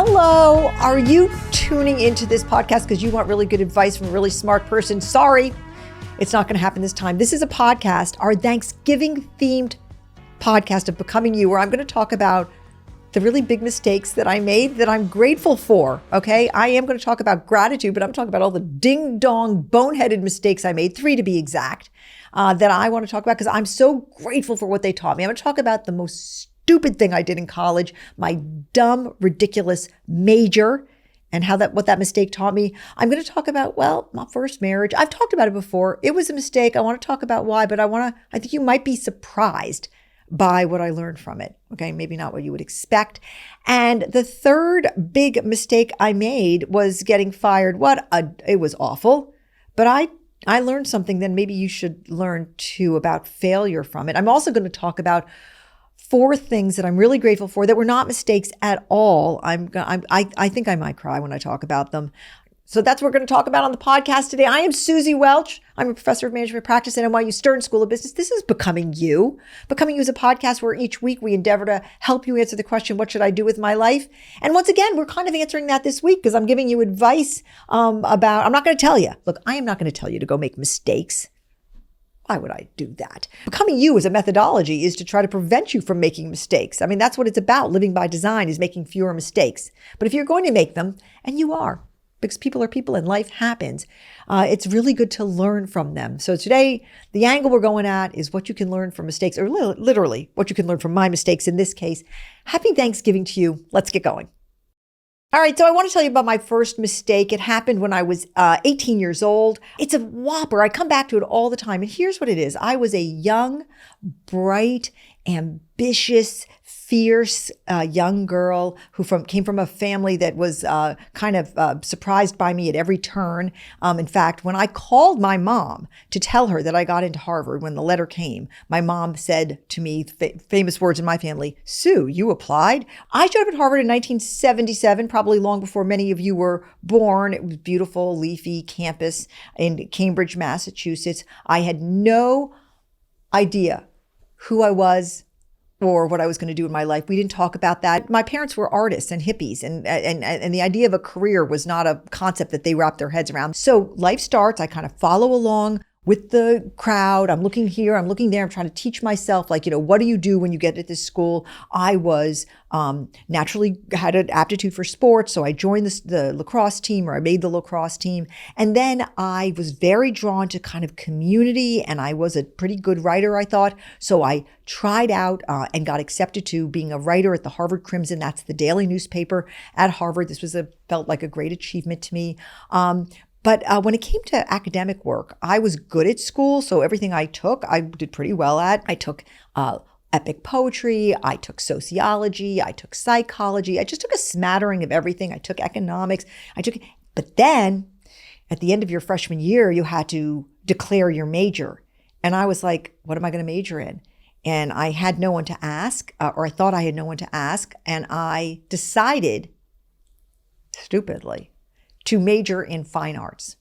Hello, are you tuning into this podcast because you want really good advice from a really smart person? Sorry, it's not going to happen this time. This is a podcast, our Thanksgiving themed podcast of Becoming You, where I'm going to talk about the really big mistakes that I made that I'm grateful for, okay? I am going to talk about gratitude, but I'm talking about all the ding-dong, boneheaded mistakes I made, 3 to be exact, that I want to talk about because I'm so grateful for what they taught me. I'm going to talk about the most stupid thing I did in college, my dumb, ridiculous major, and what that mistake taught me. I'm going to talk about, my first marriage. I've talked about it before. It was a mistake. I want to talk about why, but I think you might be surprised by what I learned from it. Okay, maybe not what you would expect. And the third big mistake I made was getting fired. It was awful, but I learned something that maybe you should learn too about failure from it. I'm also going to talk about 4 things that I'm really grateful for that were not mistakes at all. I think I might cry when I talk about them. So that's what we're going to talk about on the podcast today. I am Suzy Welch. I'm a professor of management practice at NYU Stern School of Business. This is Becoming You. Becoming You is a podcast where each week we endeavor to help you answer the question, what should I do with my life? And once again, we're kind of answering that this week because I'm giving you advice I'm not going to tell you. Look, I am not going to tell you to go make mistakes. Why would I do that? Becoming You as a methodology is to try to prevent you from making mistakes. I mean, that's what it's about. Living by design is making fewer mistakes. But if you're going to make them, and you are, because people are people and life happens, it's really good to learn from them. So today, the angle we're going at is what you can learn from mistakes, or literally what you can learn from my mistakes in this case. Happy Thanksgiving to you. Let's get going. All right, so I want to tell you about my first mistake. It happened when I was 18 years old. It's a whopper. I come back to it all the time. And here's what it is. I was a young, bright, ambitious, fierce young girl who came from a family that was kind of surprised by me at every turn. In fact, when I called my mom to tell her that I got into Harvard, when the letter came, my mom said to me, famous words in my family, "Sue, you applied?" I showed up at Harvard in 1977, probably long before many of you were born. It was beautiful, leafy campus in Cambridge, Massachusetts. I had no idea who I was or what I was going to do in my life. We didn't talk about that. My parents were artists and hippies, and the idea of a career was not a concept that they wrapped their heads around. So life starts. I kind of follow along with the crowd. I'm looking here, I'm looking there. I'm trying to teach myself, what do you do when you get at this school? I was naturally had an aptitude for sports. So I joined the lacrosse team, or I made the lacrosse team. And then I was very drawn to kind of community, and I was a pretty good writer, I thought. So I tried out and got accepted to being a writer at the Harvard Crimson. That's the daily newspaper at Harvard. This felt like a great achievement to me. But when it came to academic work, I was good at school. So everything I took, I did pretty well at. I took epic poetry. I took sociology. I took psychology. I just took a smattering of everything. I took economics. But then at the end of your freshman year, you had to declare your major. And I was like, what am I going to major in? And I had no one to ask, or I thought I had no one to ask. And I decided, stupidly, to major in fine arts.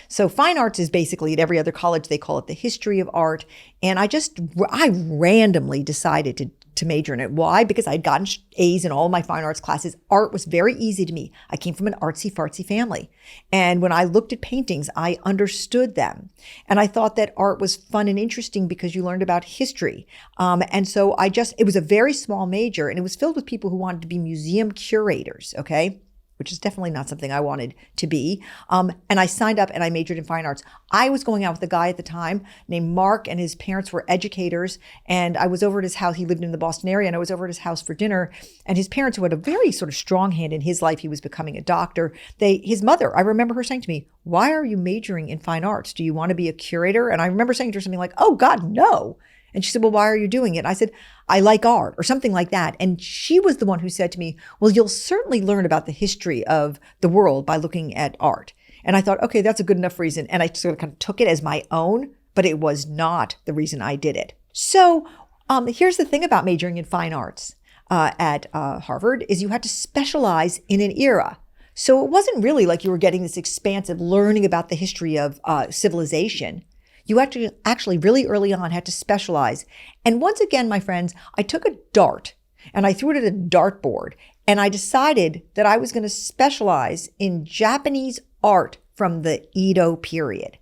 So fine arts is basically, at every other college, they call it the history of art. And I randomly decided to major in it. Why? Because I'd gotten A's in all my fine arts classes. Art was very easy to me. I came from an artsy-fartsy family. And when I looked at paintings, I understood them. And I thought that art was fun and interesting because you learned about history. And so it was a very small major, and it was filled with people who wanted to be museum curators, okay? Which is definitely not something I wanted to be. And I signed up and I majored in fine arts. I was going out with a guy at the time named Mark, and his parents were educators. And I was over at his house. He lived in the Boston area, and I was over at his house for dinner. And his parents, who had a very sort of strong hand in his life, he was becoming a doctor. His mother, I remember her saying to me, "Why are you majoring in fine arts? Do you want to be a curator?" And I remember saying to her something like, "Oh God, no." And she said, "Well, why are you doing it?" And I said, "I like art," or something like that. And she was the one who said to me, "Well, you'll certainly learn about the history of the world by looking at art." And I thought, okay, that's a good enough reason. And I sort of kind of took it as my own, but it was not the reason I did it. So here's the thing about majoring in fine arts at Harvard is you had to specialize in an era. So it wasn't really like you were getting this expansive learning about the history of civilization. You actually really early on had to specialize. And once again, my friends, I took a dart and I threw it at a dartboard. And I decided that I was going to specialize in Japanese art from the Edo period.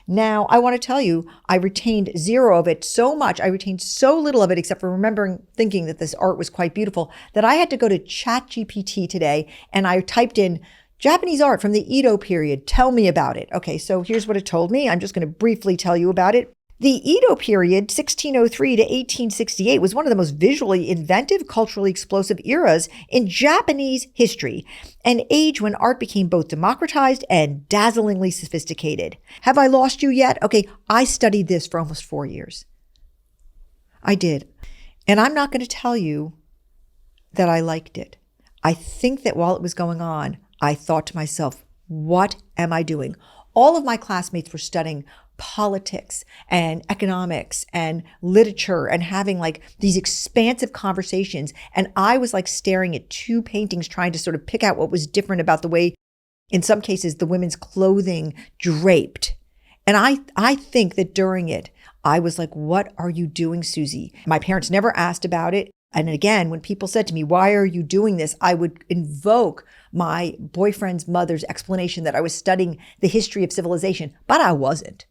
Now, I want to tell you, I retained zero of it so much. I retained so little of it, except for remembering thinking that this art was quite beautiful, that I had to go to ChatGPT today and I typed in Japanese art from the Edo period. Tell me about it. Okay, so here's what it told me. I'm just going to briefly tell you about it. The Edo period, 1603 to 1868, was one of the most visually inventive, culturally explosive eras in Japanese history, an age when art became both democratized and dazzlingly sophisticated. Have I lost you yet? Okay, I studied this for almost 4 years. I did. And I'm not going to tell you that I liked it. I think that while it was going on, I thought to myself, what am I doing? All of my classmates were studying politics and economics and literature and having like these expansive conversations. And I was like staring at two paintings, trying to sort of pick out what was different about the way, in some cases, the women's clothing draped. And I think that during it, I was like, what are you doing, Suzy? My parents never asked about it. And again, when people said to me, why are you doing this? I would invoke my boyfriend's mother's explanation that I was studying the history of civilization, but I wasn't.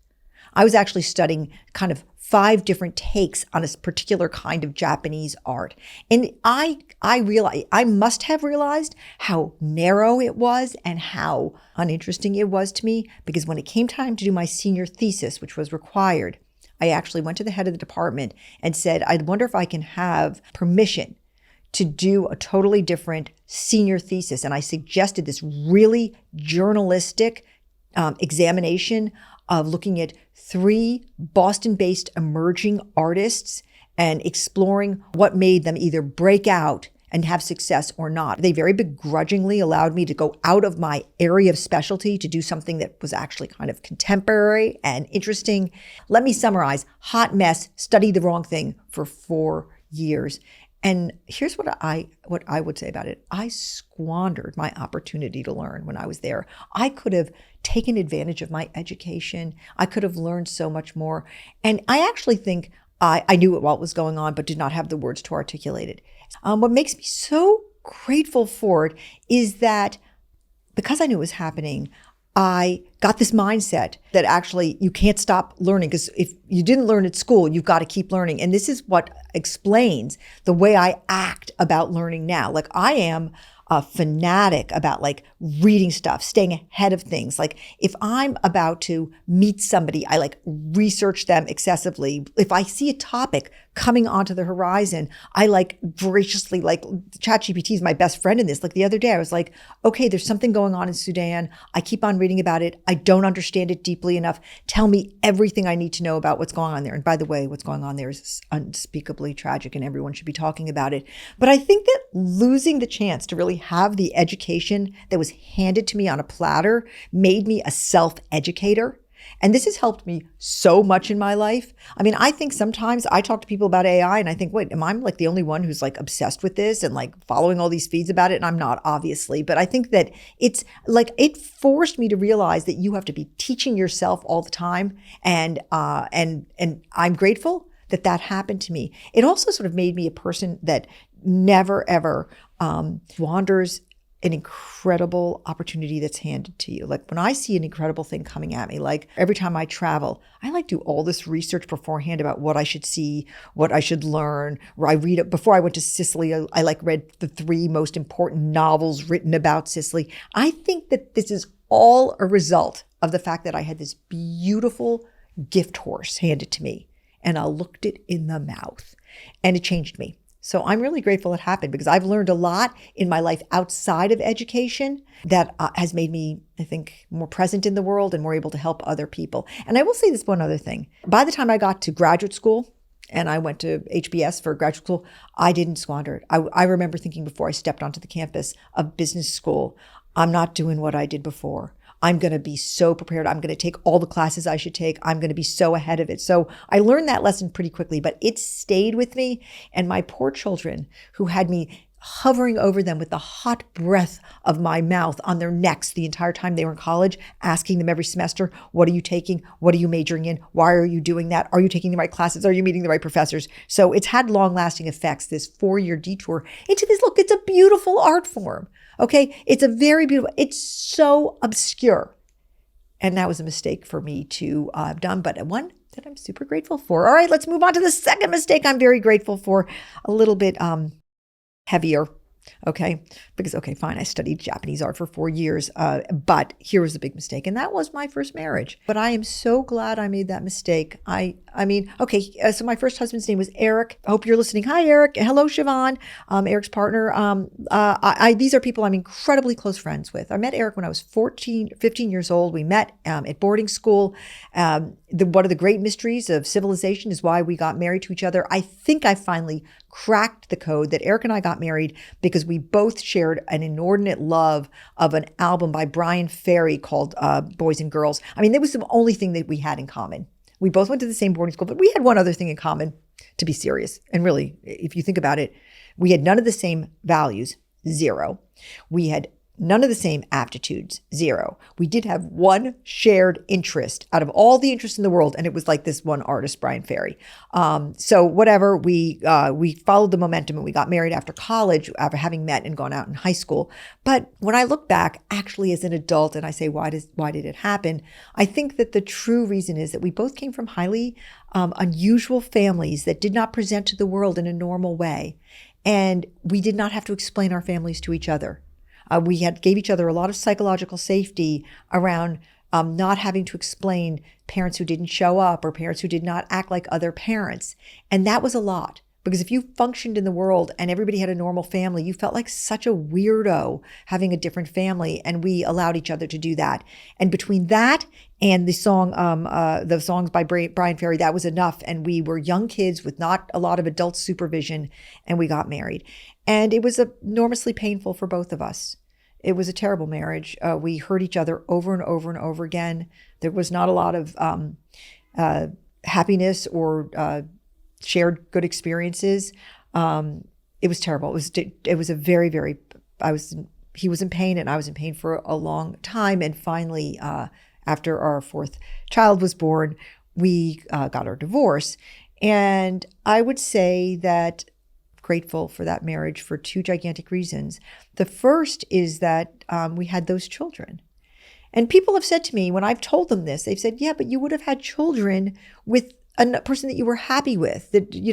I was actually studying kind of 5 different takes on a particular kind of Japanese art. And I realized, I must have realized how narrow it was and how uninteresting it was to me, because when it came time to do my senior thesis, which was required, I actually went to the head of the department and said, I wonder if I can have permission to do a totally different senior thesis. And I suggested this really journalistic examination of looking at 3 Boston-based emerging artists and exploring what made them either break out and have success or not. They very begrudgingly allowed me to go out of my area of specialty to do something that was actually kind of contemporary and interesting. Let me summarize. Hot mess, studied the wrong thing for 4 years. And here's what I would say about it. I squandered my opportunity to learn when I was there. I could have taken advantage of my education. I could have learned so much more. And I actually think I knew it while it was going on, but did not have the words to articulate it. What makes me so grateful for it is that because I knew it was happening, I got this mindset that actually you can't stop learning, because if you didn't learn at school, you've got to keep learning. And this is what explains the way I act about learning now. Like I am a fanatic about like reading stuff, staying ahead of things. Like if I'm about to meet somebody, I like research them excessively. If I see a topic coming onto the horizon, I like voraciously, like ChatGPT is my best friend in this. Like the other day, I was like, okay, there's something going on in Sudan. I keep on reading about it. I don't understand it deeply enough. Tell me everything I need to know about what's going on there. And by the way, what's going on there is unspeakably tragic and everyone should be talking about it. But I think that losing the chance to really have the education that was handed to me on a platter made me a self-educator. And this has helped me so much in my life. I mean, I think sometimes I talk to people about AI and I think, wait, am I like the only one who's like obsessed with this and like following all these feeds about it? And I'm not, obviously, but I think that it's like, it forced me to realize that you have to be teaching yourself all the time. And I'm grateful that that happened to me. It also sort of made me a person that never, ever wanders an incredible opportunity that's handed to you. Like when I see an incredible thing coming at me, like every time I travel, I like do all this research beforehand about what I should see, what I should learn. Or I read it before I went to Sicily. I like read the 3 most important novels written about Sicily. I think that this is all a result of the fact that I had this beautiful gift horse handed to me and I looked it in the mouth and it changed me. So I'm really grateful it happened because I've learned a lot in my life outside of education that has made me, I think, more present in the world and more able to help other people. And I will say this one other thing. By the time I got to graduate school and I went to HBS for graduate school, I didn't squander it. I remember thinking before I stepped onto the campus of business school, I'm not doing what I did before. I'm going to be so prepared. I'm going to take all the classes I should take. I'm going to be so ahead of it. So I learned that lesson pretty quickly, but it stayed with me. And my poor children who had me hovering over them with the hot breath of my mouth on their necks the entire time they were in college, asking them every semester, what are you taking? What are you majoring in? Why are you doing that? Are you taking the right classes? Are you meeting the right professors? So it's had long-lasting effects, this 4-year detour into this, look, it's a beautiful art form. Okay. It's a very beautiful, it's so obscure. And that was a mistake for me to have done, but one that I'm super grateful for. All right, let's move on to the second mistake I'm very grateful for, a little bit heavier. Okay. Because, okay, fine. I studied Japanese art for 4 years. But here was the big mistake. And that was my first marriage. But I am so glad I made that mistake. I mean, okay. So my first husband's name was Eric. I hope you're listening. Hi, Eric. Hello, Siobhan, Eric's partner. These are people I'm incredibly close friends with. I met Eric when I was 15 years old. We met at boarding school. One of the great mysteries of civilization is why we got married to each other. I think I finally cracked the code that Eric and I got married because we both shared an inordinate love of an album by Brian Ferry called Boys and Girls. I mean, that was the only thing that we had in common. We both went to the same boarding school, but we had one other thing in common, to be serious. And really, if you think about it, we had none of the same values, 0. We had none of the same aptitudes, 0. We did have one shared interest out of all the interests in the world, and it was like this one artist, Brian Ferry. So whatever, we followed the momentum and we got married after college, after having met and gone out in high school. But when I look back, actually as an adult, and I say, why did it happen? I think that the true reason is that we both came from highly unusual families that did not present to the world in a normal way. And we did not have to explain our families to each other. We gave each other a lot of psychological safety around not having to explain parents who didn't show up or parents who did not act like other parents. And that was a lot, because if you functioned in the world and everybody had a normal family, you felt like such a weirdo having a different family, and we allowed each other to do that. And between that and the songs by Brian Ferry, that was enough. And we were young kids with not a lot of adult supervision, and we got married. And it was enormously painful for both of us. It was a terrible marriage. We hurt each other over and over and over again. There was not a lot of happiness or shared good experiences. It was terrible. It was a very, very, he was in pain and I was in pain for a long time. And finally, after our 4th child was born, we got our divorce. And I would say that grateful for that marriage for 2 gigantic reasons. The first is that we had those children. And people have said to me, when I've told them this, they've said, yeah, but you would have had children with a person that you were happy with, that you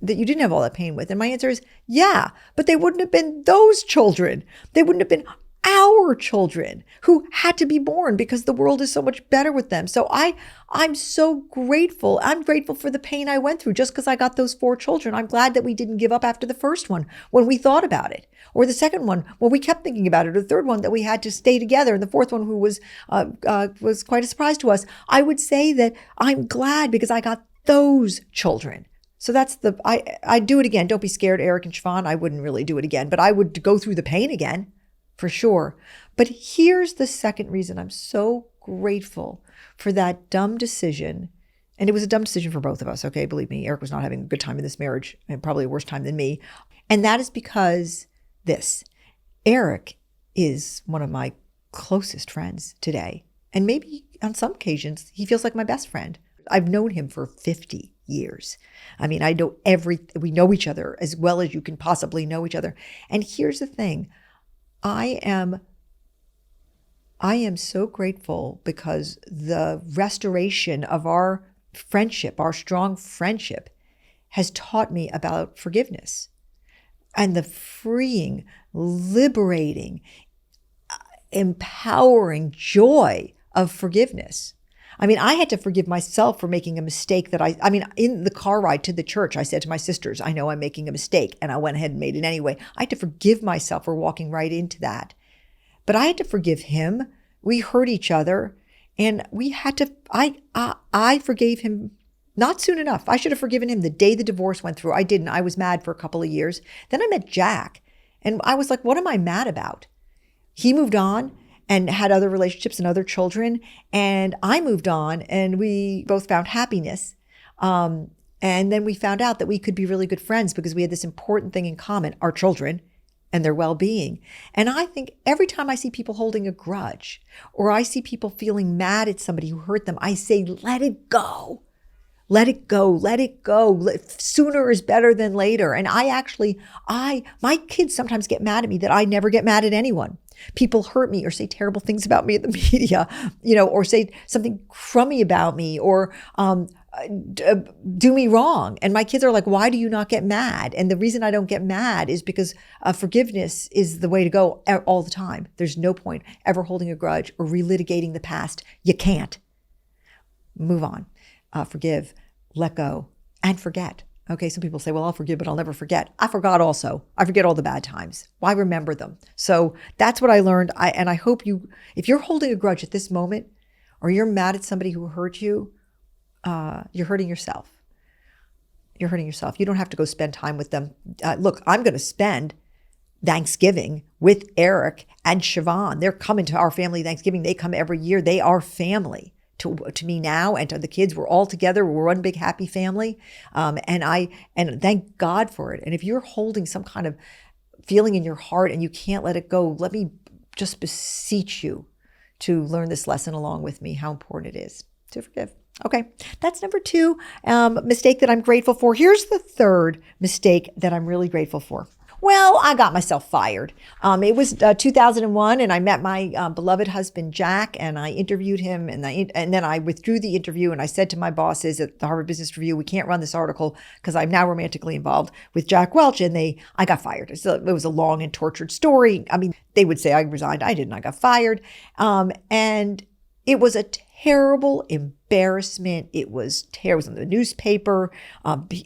didn't have all that pain with. And my answer is, yeah, but they wouldn't have been those children. They wouldn't have been our children who had to be born because the world is so much better with them. So I'm so grateful. I'm grateful for the pain I went through just because I got those 4 children. I'm glad that we didn't give up after the first one when we thought about it, or the second one when we kept thinking about it, or the third one that we had to stay together, and the fourth one who was quite a surprise to us. I would say that I'm glad because I got those children. So that's I'd do it again. Don't be scared, Eric and Siobhan. I wouldn't really do it again, but I would go through the pain again. For sure. But here's the second reason I'm so grateful for that dumb decision. And it was a dumb decision for both of us. Okay. Believe me, Eric was not having a good time in this marriage, and probably a worse time than me. And that is because Eric is one of my closest friends today. And maybe on some occasions, he feels like my best friend. I've known him for 50 years. I mean, we know each other as well as you can possibly know each other. And here's the thing. I am so grateful because the restoration of our friendship, our strong friendship, has taught me about forgiveness and the freeing, liberating, empowering joy of forgiveness. I mean, I had to forgive myself for making a mistake in the car ride to the church, I said to my sisters, I know I'm making a mistake. And I went ahead and made it anyway. I had to forgive myself for walking right into that. But I had to forgive him. We hurt each other, and we had to, I forgave him not soon enough. I should have forgiven him the day the divorce went through. I didn't. I was mad for a couple of years. Then I met Jack, and I was like, what am I mad about? He moved on and had other relationships and other children. And I moved on, and we both found happiness. And And then we found out that we could be really good friends because we had this important thing in common, our children and their well-being. And I think every time I see people holding a grudge or I see people feeling mad at somebody who hurt them, I say, let it go. Let it go. Let it go. Sooner is better than later. And my kids sometimes get mad at me that I never get mad at anyone. People hurt me or say terrible things about me in the media, or say something crummy about me or do me wrong. And my kids are like, why do you not get mad? And the reason I don't get mad is because forgiveness is the way to go all the time. There's no point ever holding a grudge or relitigating the past. You can't. Move on. Forgive, let go, and forget. Okay, some people say, well, I'll forgive, but I'll never forget. I forgot also. I forget all the bad times. Why remember them? So that's what I learned. And I hope if you're holding a grudge at this moment, or you're mad at somebody who hurt you, you're hurting yourself. You're hurting yourself. You don't have to go spend time with them. Look, I'm going to spend Thanksgiving with Eric and Siobhan. They're coming to our family Thanksgiving. They come every year. They are family. To me now and to the kids, we're all together. We're one big happy family. And thank God for it. And if you're holding some kind of feeling in your heart and you can't let it go, let me just beseech you to learn this lesson along with me, how important it is to forgive. Okay, that's number 2 mistake that I'm grateful for. Here's the third mistake that I'm really grateful for. Well, I got myself fired. It was 2001, and I met my beloved husband, Jack, and I interviewed him, and then I withdrew the interview, and I said to my bosses at the Harvard Business Review, we can't run this article because I'm now romantically involved with Jack Welch, and I got fired. So it was a long and tortured story. I mean, they would say I resigned. I didn't. I got fired. And it was a terrible embarrassment. It was in the newspaper.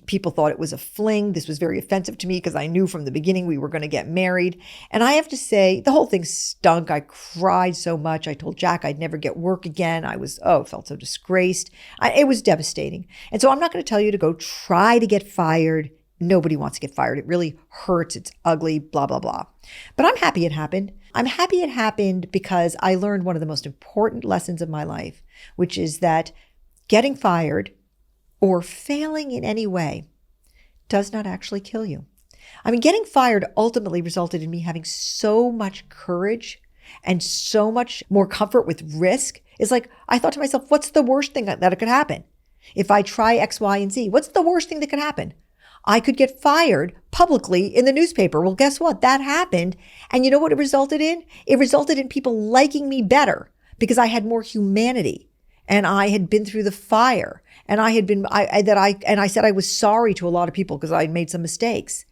People thought it was a fling. This was very offensive to me because I knew from the beginning we were going to get married. And I have to say, the whole thing stunk. I cried so much. I told Jack I'd never get work again. I felt so disgraced. It was devastating. And so I'm not going to tell you to go try to get fired. Nobody wants to get fired. It really hurts. It's ugly, blah, blah, blah. But I'm happy it happened. I'm happy it happened because I learned one of the most important lessons of my life, which is that getting fired or failing in any way does not actually kill you. I mean, getting fired ultimately resulted in me having so much courage and so much more comfort with risk. It's like, I thought to myself, what's the worst thing that could happen? If I try X, Y, and Z, what's the worst thing that could happen? I could get fired publicly in the newspaper. Well, guess what? That happened. And you know what it resulted in? It resulted in people liking me better because I had more humanity and I had been through the fire and I said I was sorry to a lot of people because I had made some mistakes.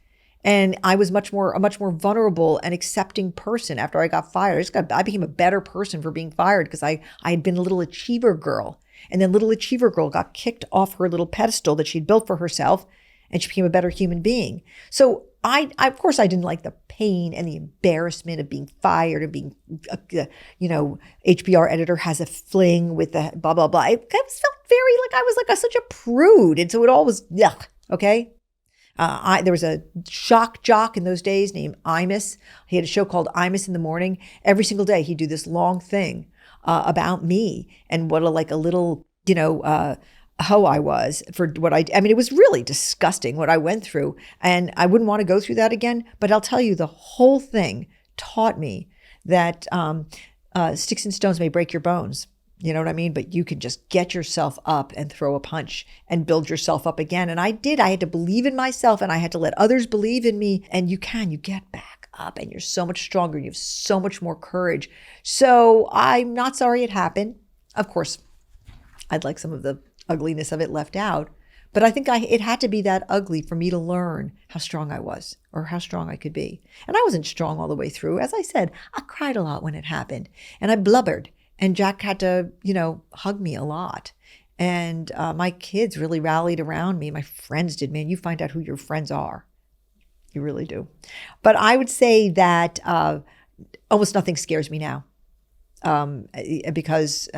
And I was a much more vulnerable and accepting person after I got fired. I became a better person for being fired because I had been a little achiever girl. And then little achiever girl got kicked off her little pedestal that she'd built for herself. And she became a better human being. So of course, I didn't like the pain and the embarrassment of being fired and being, HBR editor has a fling with the blah, blah, blah. It felt very like I was such a prude. And so it all was yuck, okay? There was a shock jock in those days named Imus. He had a show called Imus in the Morning. Every single day, he'd do this long thing about me and what a little, how I was for what I mean, it was really disgusting what I went through. And I wouldn't want to go through that again. But I'll tell you, the whole thing taught me that sticks and stones may break your bones. You know what I mean? But you can just get yourself up and throw a punch and build yourself up again. And I did. I had to believe in myself and I had to let others believe in me. And you get back up and you're so much stronger. You have so much more courage. So I'm not sorry it happened. Of course, I'd like some of the ugliness of it left out. But I think it had to be that ugly for me to learn how strong I was or how strong I could be. And I wasn't strong all the way through. As I said, I cried a lot when it happened and I blubbered and Jack had to, hug me a lot. And my kids really rallied around me. My friends did. Man, you find out who your friends are. You really do. But I would say that almost nothing scares me now. Because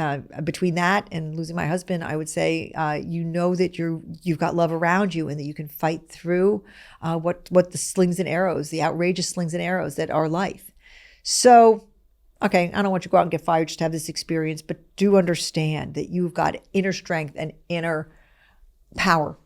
between that and losing my husband, I would say, that you've got love around you and that you can fight through what the slings and arrows, the outrageous slings and arrows that are life. So, okay, I don't want you to go out and get fired just to have this experience, but do understand that you've got inner strength and inner power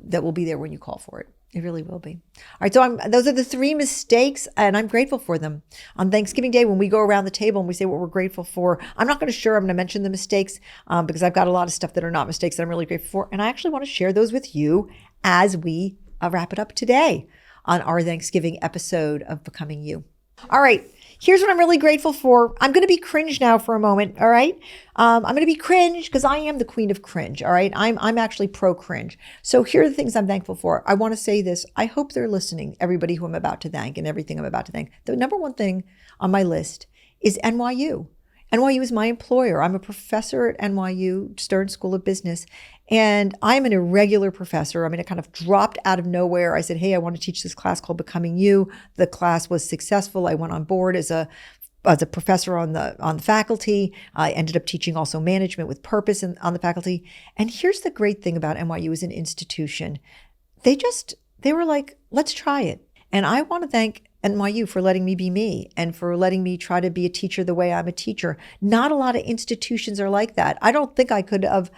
that will be there when you call for it. It really will be. All right, so those are the 3 mistakes, and I'm grateful for them. On Thanksgiving Day, when we go around the table and we say what we're grateful for, I'm not going to mention the mistakes because I've got a lot of stuff that are not mistakes that I'm really grateful for, and I actually want to share those with you as we wrap it up today on our Thanksgiving episode of Becoming You. All right. Here's what I'm really grateful for. I'm going to be cringe now for a moment. All right. I'm going to be cringe because I am the queen of cringe. All right. I'm actually pro cringe. So here are the things I'm thankful for. I want to say this. I hope they're listening, everybody who I'm about to thank and everything I'm about to thank. The number one thing on my list is NYU. NYU is my employer. I'm a professor at NYU Stern School of Business, and I'm an irregular professor. I mean, it kind of dropped out of nowhere. I said, hey, I want to teach this class called Becoming You. The class was successful. I went on board as a professor on the faculty. I ended up teaching also management with purpose on the faculty. And here's the great thing about NYU as an institution. They were like, let's try it. And I want to thank NYU for letting me be me and for letting me try to be a teacher the way I'm a teacher. Not a lot of institutions are like that. I don't think I could have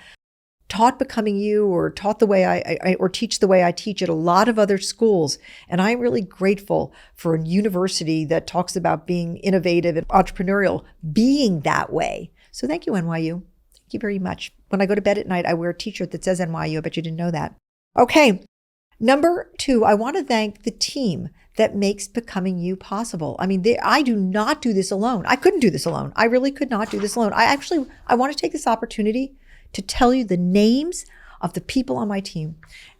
taught Becoming You or taught the way I or teach the way I teach at a lot of other schools. And I'm really grateful for a university that talks about being innovative and entrepreneurial, being that way. So thank you, NYU. Thank you very much. When I go to bed at night, I wear a t-shirt that says NYU. I bet you didn't know that. Okay. Number 2, I want to thank the team that makes Becoming You possible. I mean, I do not do this alone. I couldn't do this alone. I really could not do this alone. I want to take this opportunity to tell you the names of the people on my team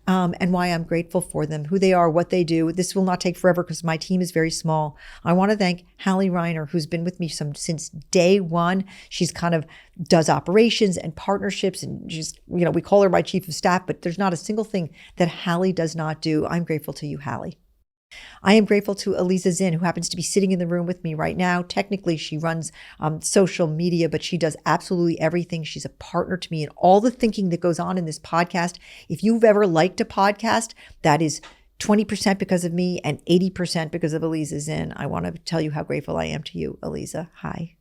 and why I'm grateful for them, who they are, what they do. This will not take forever because my team is very small. I want to thank Hallie Reiner, who's been with me since day one. She's kind of does operations and partnerships, and she's, we call her my chief of staff, but there's not a single thing that Hallie does not do. I'm grateful to you, Hallie. I am grateful to Eliza Zinn, who happens to be sitting in the room with me right now. Technically, she runs social media, but she does absolutely everything. She's a partner to me in all the thinking that goes on in this podcast. If you've ever liked a podcast, that is 20% because of me and 80% because of Eliza Zinn. I want to tell you how grateful I am to you, Eliza. Hi.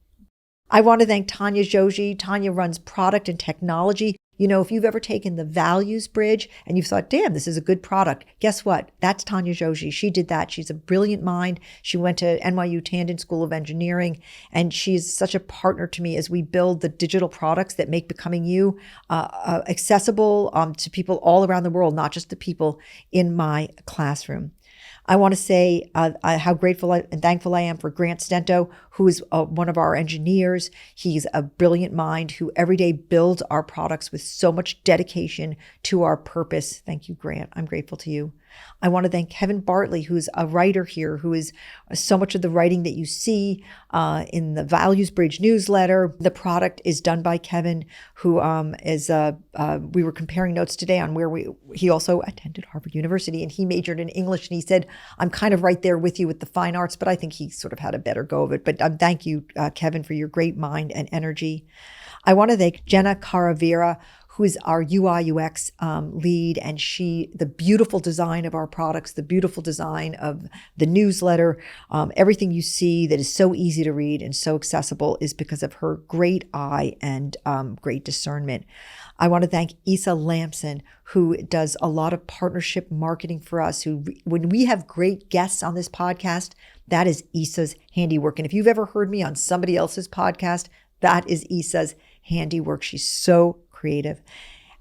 I want to thank Tanya Joji. Tanya runs product and technology. If you've ever taken the values bridge and you've thought, damn, this is a good product, guess what? That's Tanya Joji. She did that. She's a brilliant mind. She went to NYU Tandon School of Engineering, and she's such a partner to me as we build the digital products that make Becoming You accessible to people all around the world, not just the people in my classroom. I want to say how grateful and thankful I am for Grant Stento, who is one of our engineers. He's a brilliant mind who every day builds our products with so much dedication to our purpose. Thank you, Grant. I'm grateful to you. I want to thank Kevin Bartley, who's a writer here, who is so much of the writing that you see in the Values Bridge newsletter. The product is done by Kevin, who we were comparing notes today on he also attended Harvard University, and he majored in English, and he said, I'm kind of right there with you with the fine arts, but I think he sort of had a better go of it. But thank you, Kevin, for your great mind and energy. I want to thank Jenna Caravera, who is our UI UX lead, and the beautiful design of our products, the beautiful design of the newsletter, everything you see that is so easy to read and so accessible is because of her great eye and great discernment. I want to thank Isa Lamson, who does a lot of partnership marketing for us, when we have great guests on this podcast, that is Isa's handiwork. And if you've ever heard me on somebody else's podcast, that is Isa's handiwork. She's so creative.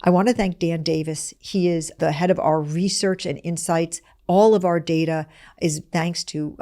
I want to thank Dan Davis. He is the head of our research and insights. All of our data is thanks to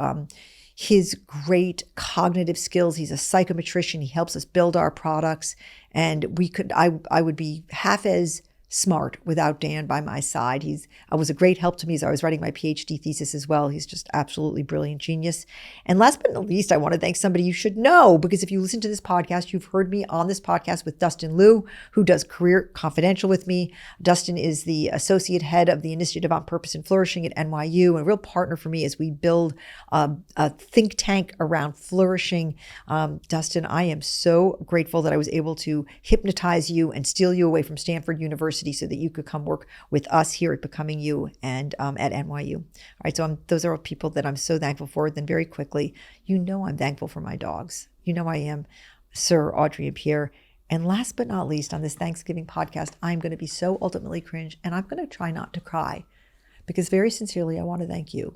his great cognitive skills. He's a psychometrician. He helps us build our products. And I would be half as smart without Dan by my side. Was a great help to me as I was writing my PhD thesis as well. He's just absolutely brilliant genius. And last but not least, I want to thank somebody you should know, because if you listen to this podcast, you've heard me on this podcast with Dustin Liu, who does Career Confidential with me. Dustin is the associate head of the Initiative on Purpose and Flourishing at NYU, and a real partner for me as we build a think tank around flourishing. Dustin, I am so grateful that I was able to hypnotize you and steal you away from Stanford University so that you could come work with us here at Becoming You and at NYU. All right, so those are all people that I'm so thankful for. Then very quickly, I'm thankful for my dogs. I am, Sir, Audrey, and Pierre. And last but not least, on this Thanksgiving podcast, I'm going to be so ultimately cringe, and I'm going to try not to cry, because very sincerely, I want to thank you.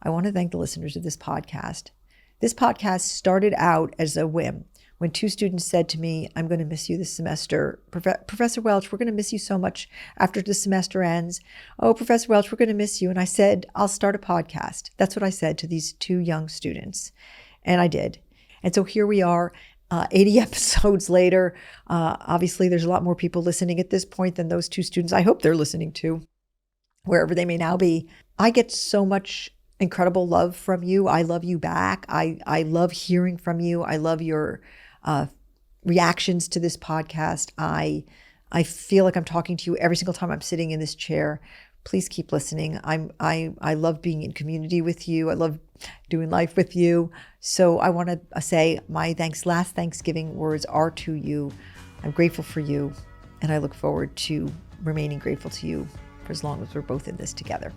I want to thank the listeners of this podcast. This podcast started out as a whim when two students said to me, I'm going to miss you this semester. Professor Welch, we're going to miss you so much after the semester ends. Oh, Professor Welch, we're going to miss you. And I said, I'll start a podcast. That's what I said to these two young students. And I did. And so here we are, 80 episodes later. Obviously, there's a lot more people listening at this point than those two students. I hope they're listening to, wherever they may now be. I get so much incredible love from you. I love you back. I love hearing from you. I love your reactions to this podcast. I feel like I'm talking to you every single time I'm sitting in this chair. Please keep listening. I love being in community with you. I love doing life with you. So I want to say my last Thanksgiving words are to you. I'm grateful for you, and I look forward to remaining grateful to you for as long as we're both in this together.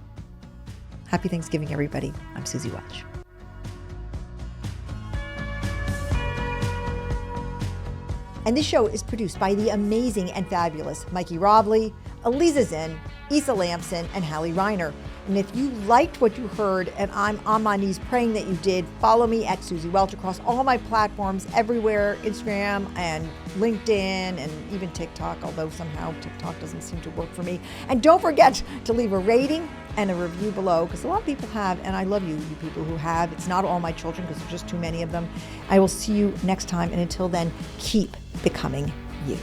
Happy Thanksgiving, everybody. I'm Suzy Welch. And this show is produced by the amazing and fabulous Mikey Robley, Eliza Zinn, Issa Lamson, and Hallie Reiner. And if you liked what you heard, and I'm on my knees praying that you did, follow me at Suzy Welch across all my platforms, everywhere, Instagram and LinkedIn and even TikTok, although somehow TikTok doesn't seem to work for me. And don't forget to leave a rating and a review below, because a lot of people have, and I love you people who have. It's not all my children, because there's just too many of them. I will see you next time, and until then, keep becoming you.